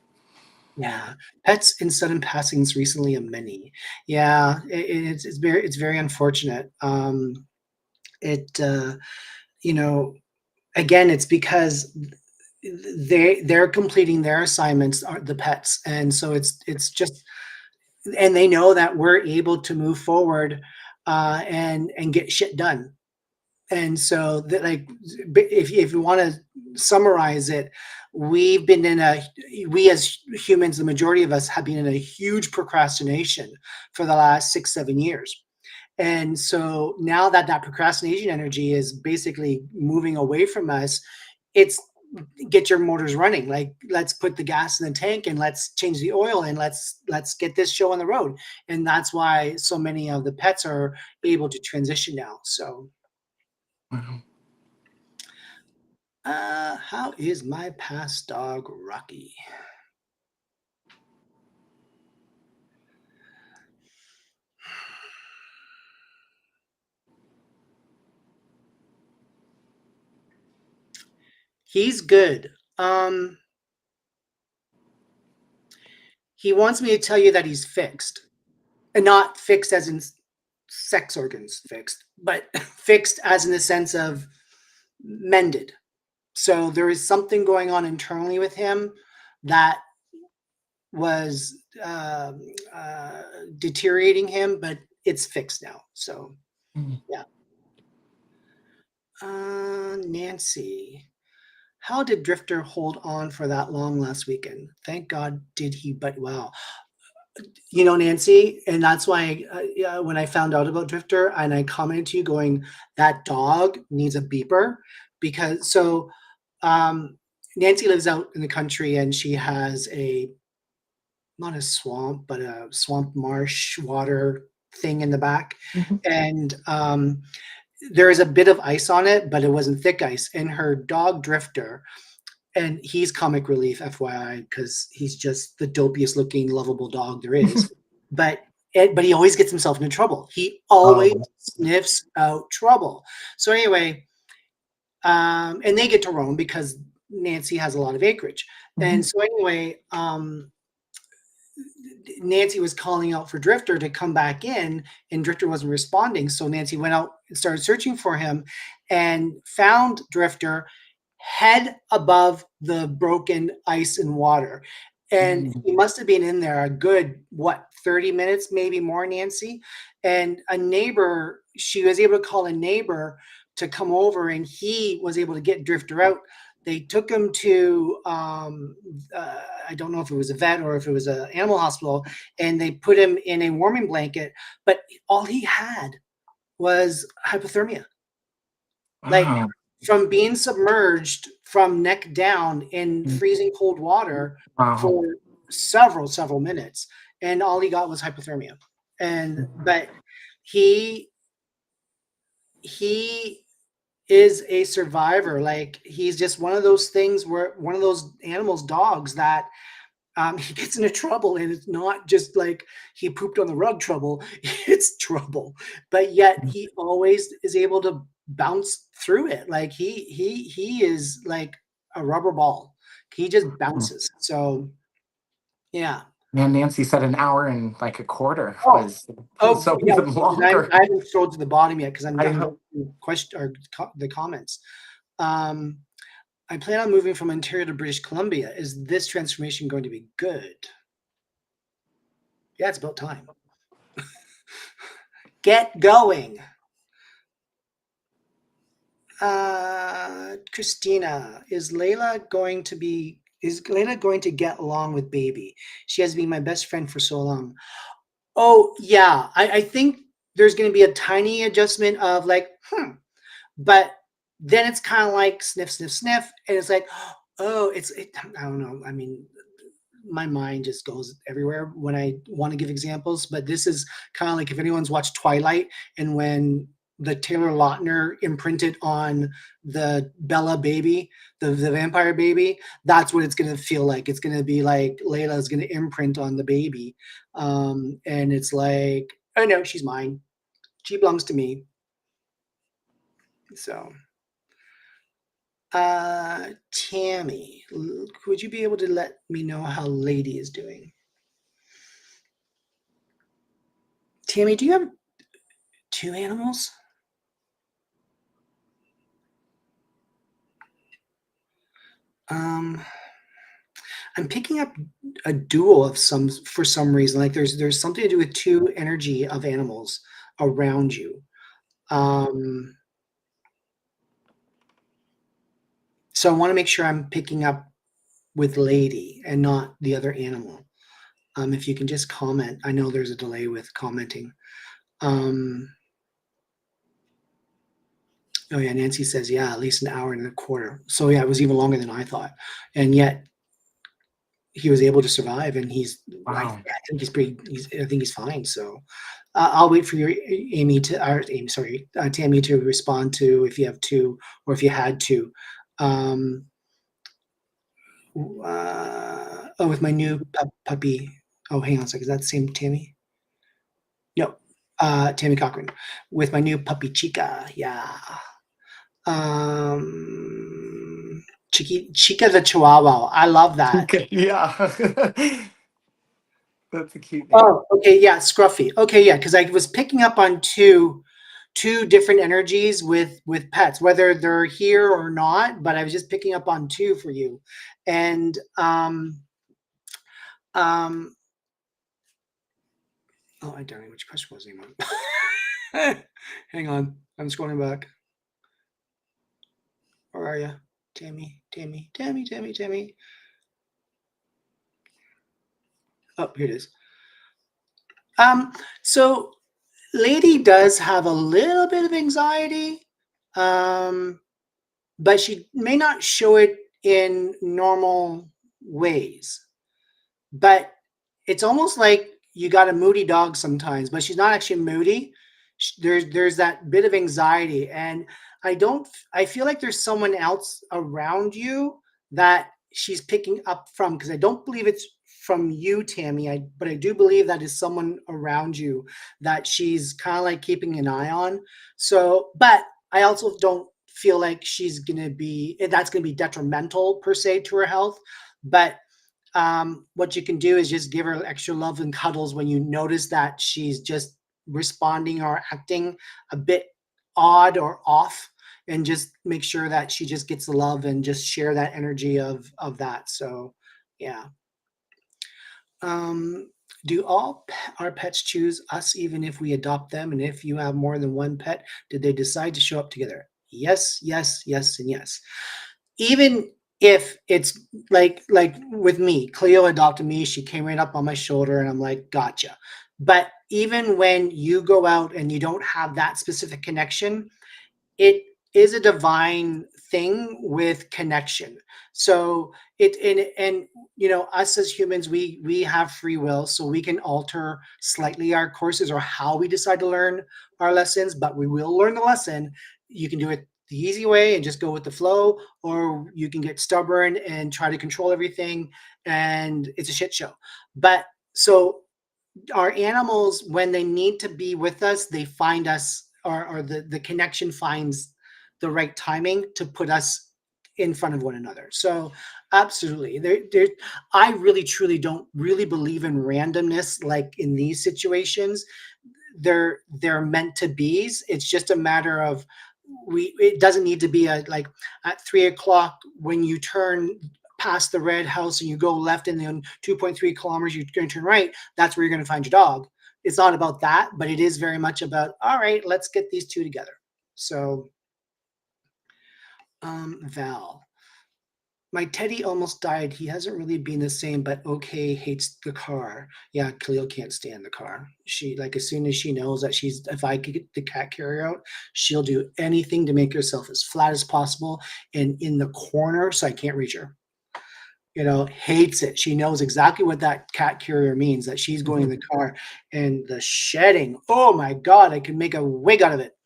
yeah, pets in sudden passings recently a many. Yeah, it's very unfortunate. It you know, again, it's because they're completing their assignments, are the pets, and so it's just, and they know that we're able to move forward and get shit done. And so that, like, if you want to summarize it, we've been in a we as humans, the majority of us have been in a huge procrastination for the last 6 7 years. And so now that that procrastination energy is basically moving away from us, it's get your motors running. Like, let's put the gas in the tank and let's change the oil and let's get this show on the road. And that's why so many of the pets are able to transition now. So Wow. how is my past dog Rocky? He's good. He wants me to tell you that he's fixed. And not fixed as in sex organs fixed, but fixed as in the sense of mended. So there is something going on internally with him that was deteriorating him, but it's fixed now. So Mm. yeah. Nancy, how did Drifter hold on for that long last weekend? Thank God did he, but wow. Nancy, and that's why yeah, when I found out about Drifter and I commented to you going, that dog needs a beeper because um, Nancy lives out in the country and she has not a swamp, but a swamp marsh water thing in the back. Mhm. And there is a bit of ice on it, but it wasn't thick ice. And her dog Drifter, and he's comic relief, FYI, because he's just the dopiest looking, lovable dog there is. But but he always gets himself into trouble. He always Oh. sniffs out trouble. So anyway, and they get to roam because Nancy has a lot of acreage. Mhm. And so anyway, Nancy was calling out for Drifter to come back in, and Drifter wasn't responding. So Nancy went out and started searching for him and found Drifter head above the broken ice and water. And Mm. he must have been in there a good, what, 30 minutes, maybe more, Nancy? And a neighbor, she was able to call a neighbor to come over, and he was able to get Drifter out. They took him to, I don't know if it was a vet or if it was an animal hospital, and they put him in a warming blanket, but all he had was hypothermia. Like, Wow. from being submerged from neck down in Mm. freezing cold water Wow. for several minutes, and all he got was hypothermia. And but he he is a survivor. Like, he's just one of those things where one of those animals, dogs, that he gets into trouble, and it's not just like he pooped on the rug trouble, it's trouble. But yet he always is able to bounce through it. Like, he is like a rubber ball. He just Mm. bounces. So yeah. Man, Nancy said an hour and like a quarter Oh, was oh so yeah. even And I, longer. I haven't scrolled to the bottom yet because I'm I going hope. through the comments. Um, I plan on moving from Ontario to British Columbia. Is this transformation going to be good? Yeah, it's about time. Get going. Christina, is Layla going to get along with baby? She has been my best friend for so long. Oh yeah, I think there's going to be a tiny adjustment of like, but then it's kind of like sniff, sniff, sniff, and it's like, oh, I don't know. I mean, my mind just goes everywhere when I want to give examples, but this is kind of like if anyone's watched Twilight, and when the Taylor Lautner imprinted on the Bella baby, the vampire baby. That's what it's going to feel like. It's going to be like Layla is going to imprint on the baby. And it's like, oh no, she's mine. She belongs to me. So, Tammy, would you be able to let me know how Lady is doing? Tammy, do you have 2 animals? Um, I'm picking up a dual of some for some reason. Like there's something to do with 2 energy of animals around you. Um, so I want to make sure I'm picking up with Lady and not the other animal. If you can just comment. I know there's a delay with commenting. Oh yeah, Nancy says, yeah, at least an hour and a quarter. So yeah, it was even longer than I thought. And yet he was able to survive, and I Wow. think I think he's fine. So I'll wait for your Tammy to respond to if you have 2 or if you had 2. Um, with my new puppy. Oh, hang on a second. Is that the same Tammy? No, Tammy Cochran. With my new puppy Chica. Yeah. Chica the Chihuahua. I love that. Okay, yeah. That's a cute name. Oh, okay, yeah, Scruffy. Okay, yeah, because I was picking up on two different energies with pets, whether they're here or not. But I was just picking up on 2 for you, and um. Oh, I don't know which question was anymore. Hang on, I'm scrolling back. Where are you, Tammy? Tammy, Tammy, Tammy, Tammy. Oh, here it is. So Lady does have a little bit of anxiety, but she may not show it in normal ways. But it's almost like you got a moody dog sometimes, but she's not actually moody. There's that bit of anxiety, and I feel like there's someone else around you that she's picking up from, because I don't believe it's from you, Tammy. But I do believe that is someone around you that she's kind of like keeping an eye on. So, but I also don't feel like that's gonna be detrimental per se to her health. But what you can do is just give her extra love and cuddles when you notice that she's just responding or acting a bit odd or off, and just make sure that she just gets the love and just share that energy of that. So yeah. Do our pets choose us even if we adopt them? And if you have more than one pet, did they decide to show up together? Yes, yes, yes, and yes. Even if it's like with me, Cleo adopted me. She came right up on my shoulder, and I'm like, gotcha. But even when you go out and you don't have that specific connection, it is a divine thing with connection. So and us as humans, we have free will, so we can alter slightly our courses or how we decide to learn our lessons, but we will learn the lesson. You can do it the easy way and just go with the flow, or you can get stubborn and try to control everything, and it's a shit show. But so our animals, when they need to be with us, they find us, or the connection finds the right timing to put us in front of one another. So absolutely, I really truly don't really believe in randomness. Like in these situations, they're meant to be's. It's just a matter of, it doesn't need to be a like at 3 o'clock when you turn past the red house and you go left, and then 2.3 kilometers you're going to turn right. That's where you're going to find your dog. It's not about that, but it is very much about, all right, let's get these 2 together. So Val, my Teddy almost died. He hasn't really been the same, but okay, hates the car. Yeah, Khalil can't stand the car. She, like, as soon as she knows that if I could get the cat carrier out, she'll do anything to make herself as flat as possible and in the corner so I can't reach her. Hates it. She knows exactly what that cat carrier means, that she's going in the car, and the shedding. Oh my God, I can make a wig out of it.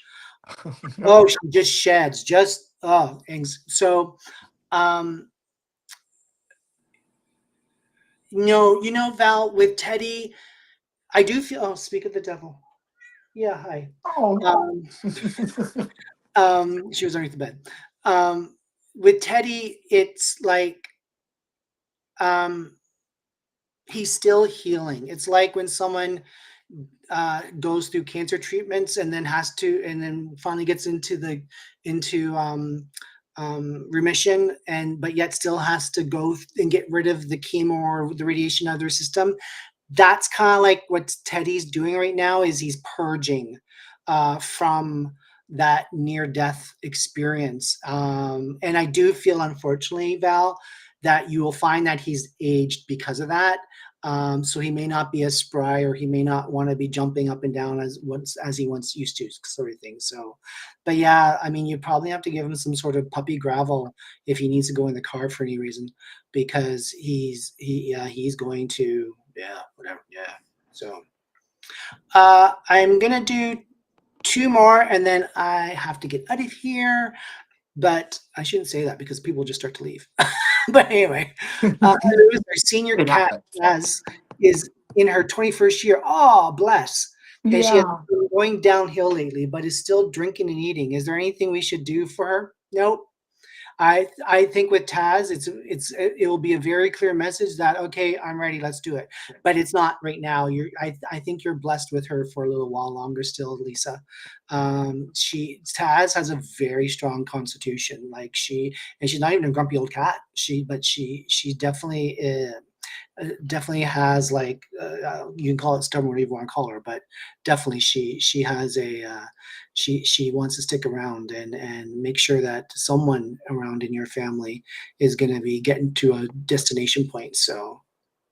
No. Oh, she just sheds, just so um no, Val, with Teddy, I do feel, oh, speak of the devil. Yeah, hi. Oh no. Um she was underneath the bed. Um with Teddy, it's like um he's still healing. It's like when someone goes through cancer treatments and then and then finally gets into remission, and but yet still has to go and get rid of the chemo or the radiation out of their system. That's kind of like what Teddy's doing right now, is he's purging from that near death experience. And I do feel, unfortunately, Val, that you will find that he's aged because of that. So he may not be as spry, or he may not want to be jumping up and down as he once used to, sort of thing. So, but yeah, I mean, you probably have to give him some sort of puppy gravel if he needs to go in the car for any reason, because he's going to, yeah, whatever, yeah. So I'm gonna do two more and then I have to get out of here. But I shouldn't say that because people just start to leave. But anyway, our senior It cat, happened. Naz, is in her 21st year. Oh, bless. And she has Yeah. been going downhill lately, but is still drinking and eating. Is there anything we should do for her? Nope. I think with Taz, it will be a very clear message that, okay, I'm ready, let's do it. But it's not right now. I think you're blessed with her for a little while longer still, Lisa. She Taz has a very strong constitution. Like she's not even a grumpy old cat. She definitely has, like, you can call it stubborn, whatever you want to call her, but definitely she has she wants to stick around and make sure that someone around in your family is going to be getting to a destination point. So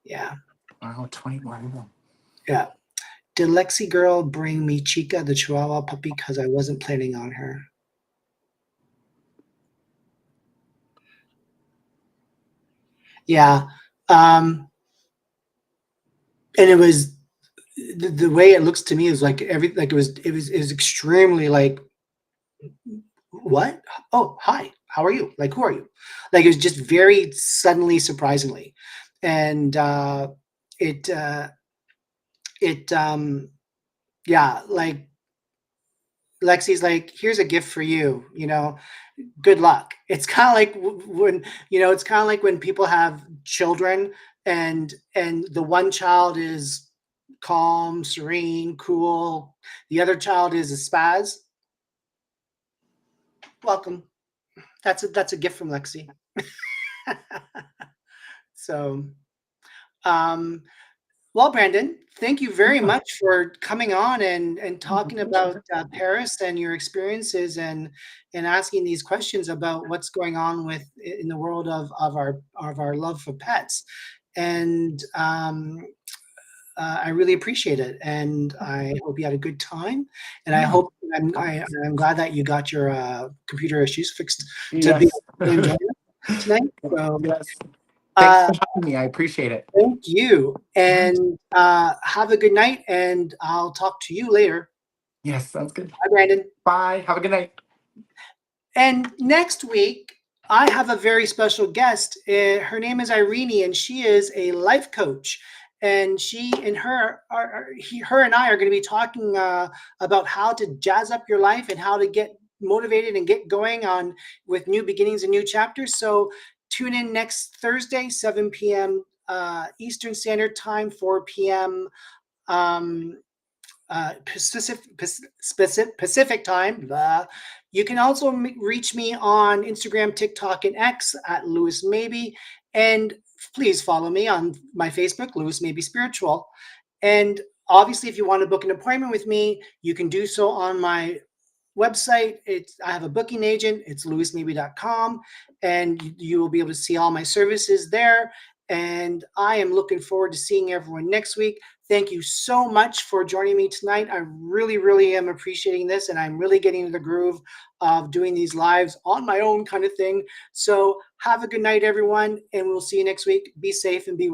yeah, Wow, 21. yeah. Did Lexi girl bring me Chica, the Chihuahua puppy, because I wasn't planning on her? Yeah. And it was the way it looks to me is like it was extremely like, what? Oh, hi. How are you? Like, who are you? Like, it was just very suddenly, surprisingly. And it, uh, it, yeah, like Lexi's like, here's a gift for you, good luck. It's kind of like when, it's kind of like when people have children and the one child is calm, serene, cool. The other child is a spaz. Welcome. That's a gift from Lexi. So, um, well, Brandon, thank you very Yeah. much for coming on and Oh, my talking about pleasure. Paris and your experiences, and asking these questions about what's going on in the world of our love for pets. And I really appreciate it, and I hope you had a good time. And I Yeah. hope I'm glad that you got your computer issues fixed to be Yes. able to enjoy it tonight. So. Yes. Thanks Uh, for having me. I appreciate it. Thank you, All right. and have a good night, and I'll talk to you later. Yes, sounds good. Bye, Brandon. Bye. Have a good night. And next week, I have a very special guest. Her name is Irene, and she is a life coach. And her and I are going to be talking about how to jazz up your life and how to get motivated and get going on with new beginnings and new chapters. So tune in next Thursday, 7 p.m. Eastern Standard Time, 4 p.m. Um, Pacific time. Blah. You can also reach me on Instagram, TikTok, and X at Lewis Maybe. And please follow me on my Facebook, Lewis Maybe Spiritual. And obviously, if you want to book an appointment with me, you can do so on my website. I have a booking agent. It's lewismaybe.com, and you will be able to see all my services there. And I am looking forward to seeing everyone next week. Thank you so much for joining me tonight. I really, really am appreciating this, and I'm really getting into the groove of doing these lives on my own kind of thing. So have a good night, everyone, and we'll see you next week. Be safe and be well.